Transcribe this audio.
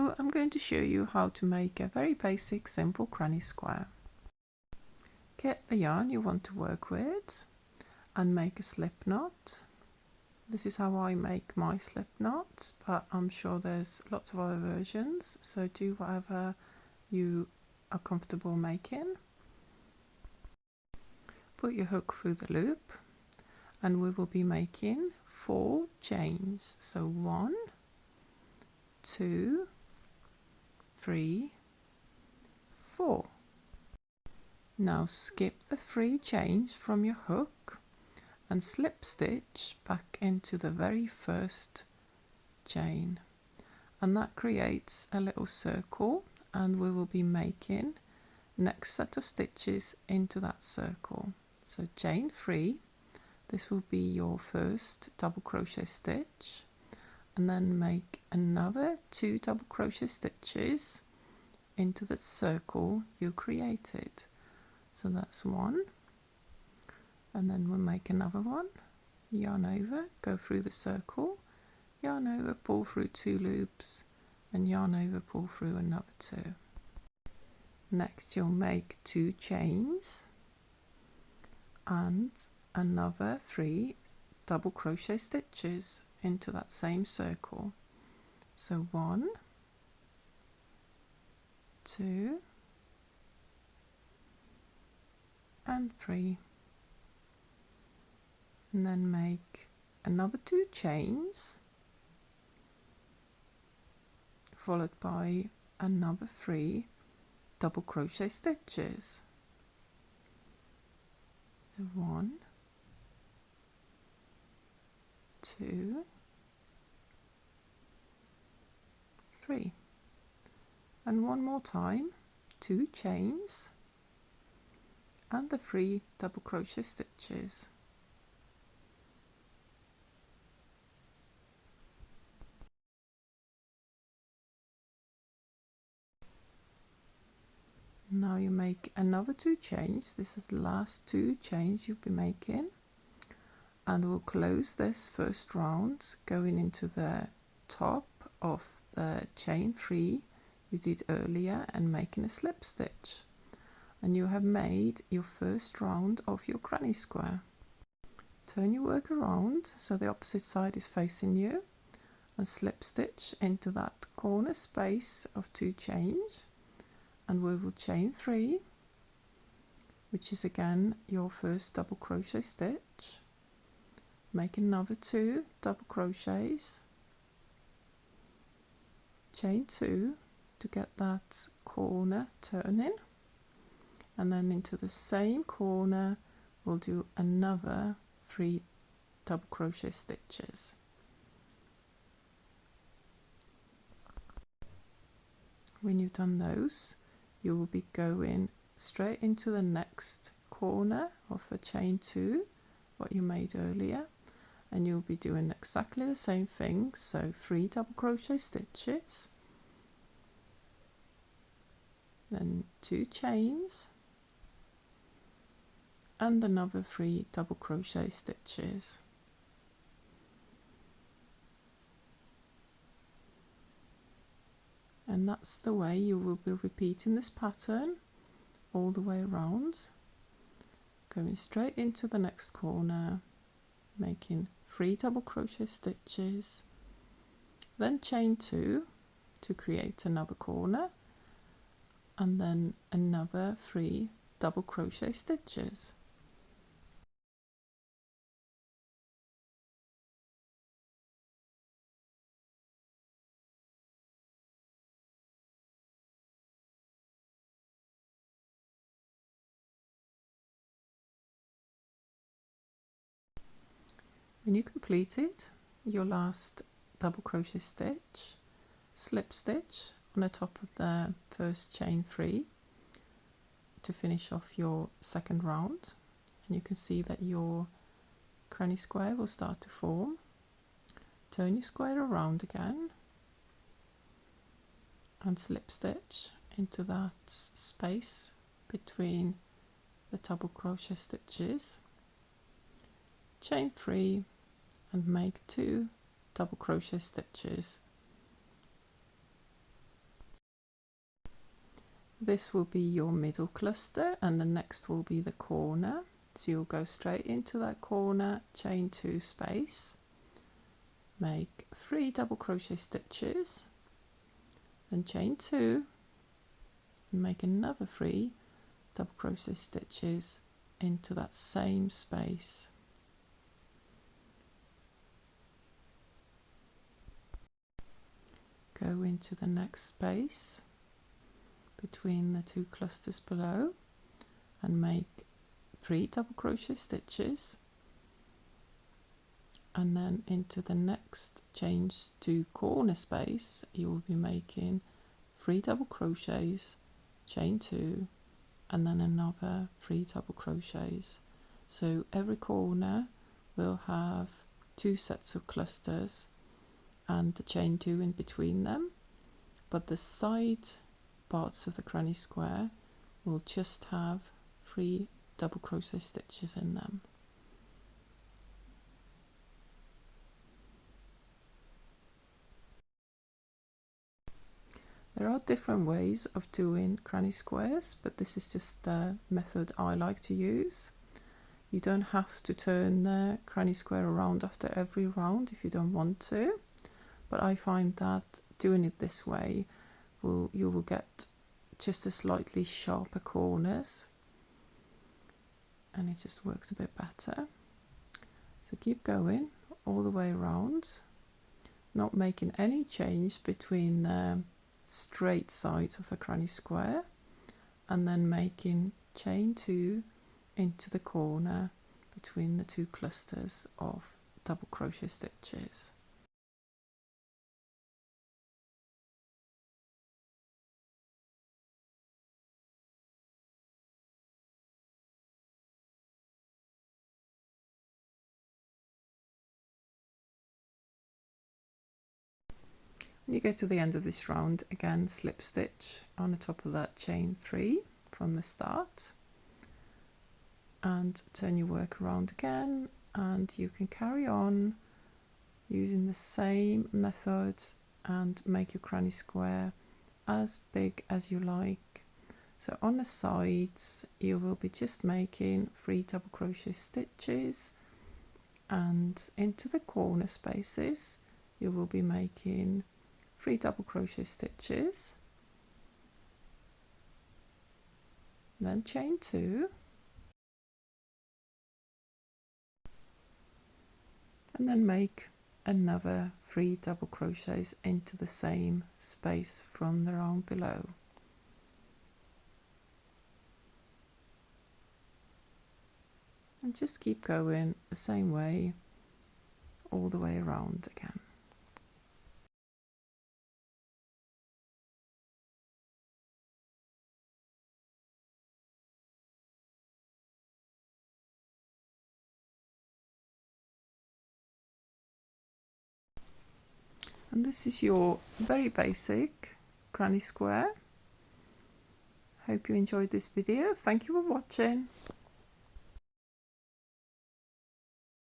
So I'm going to show you how to make a very basic simple granny square. Get the yarn you want to work with and make a slip knot. This is how I make my slip knots, but I'm sure there's lots of other versions, so do whatever you are comfortable making. Put your hook through the loop and we will be making 4 chains. So 1, 2, 3, 4. Now skip the 3 chains from your hook and slip stitch back into the very first chain, and that creates a little circle, and we will be making next set of stitches into that circle. So chain 3, this will be your first double crochet stitch, and then make another 2 double crochet stitches into the circle you created. So that's 1, and then we'll make another one, yarn over, go through the circle, yarn over, pull through 2 loops, and yarn over, pull through another 2. Next you'll make 2 chains and another 3 double crochet stitches into that same circle. So 1, 2 and 3, and then make another 2 chains followed by another 3 double crochet stitches. So 1, 2, 3, and one more time, 2 chains and the 3 double crochet stitches. Now you make another 2 chains. This is the last 2 chains you'll be making, and we'll close this first round going into the top of the chain 3 you did earlier and making a slip stitch, and you have made your first round of your granny square. Turn your work around so the opposite side is facing you and slip stitch into that corner space of 2 chains, and we will chain 3, which is again your first double crochet stitch, make another 2 double crochets, chain 2 to get that corner turning, and then into the same corner we'll do another 3 double crochet stitches. When you've done those, you will be going straight into the next corner of a chain 2, what you made earlier, and you'll be doing exactly the same thing. So 3 double crochet stitches, then 2 chains and another 3 double crochet stitches. And that's the way you will be repeating this pattern all the way around, going straight into the next corner, making 3 double crochet stitches, then chain 2 to create another corner, and then another 3 double crochet stitches. When you completed your last double crochet stitch, slip stitch on the top of the first chain 3 to finish off your second round, and you can see that your granny square will start to form. Turn your square around again and slip stitch into that space between the double crochet stitches, chain 3 and make 2 double crochet stitches This will be your middle cluster, and the next will be the corner. So you'll go straight into that corner, chain 2 space, make 3 double crochet stitches, then chain 2 and make another 3 double crochet stitches into that same space. Go into the next space between the 2 clusters below and make 3 double crochet stitches, and then into the next change to corner space you will be making 3 double crochets, chain 2, and then another 3 double crochets. So every corner will have 2 sets of clusters and the chain 2 in between them, but the side parts of the granny square will just have 3 double crochet stitches in them. There are different ways of doing granny squares, but this is just the method I like to use. You don't have to turn the granny square around after every round if you don't want to, but I find that doing it this way you will get just a slightly sharper corners, and it just works a bit better. So keep going all the way around, not making any change between the straight sides of a granny square, and then making chain 2 into the corner between the 2 clusters of double crochet stitches. When you get to the end of this round, again slip stitch on the top of that chain 3 from the start and turn your work around again, and you can carry on using the same method and make your granny square as big as you like. So on the sides you will be just making 3 double crochet stitches, and into the corner spaces you will be making 3 double crochet stitches, then chain 2, and then make another 3 double crochets into the same space from the round below. And just keep going the same way all the way around again. And this is your very basic granny square. Hope you enjoyed this video. Thank you for watching.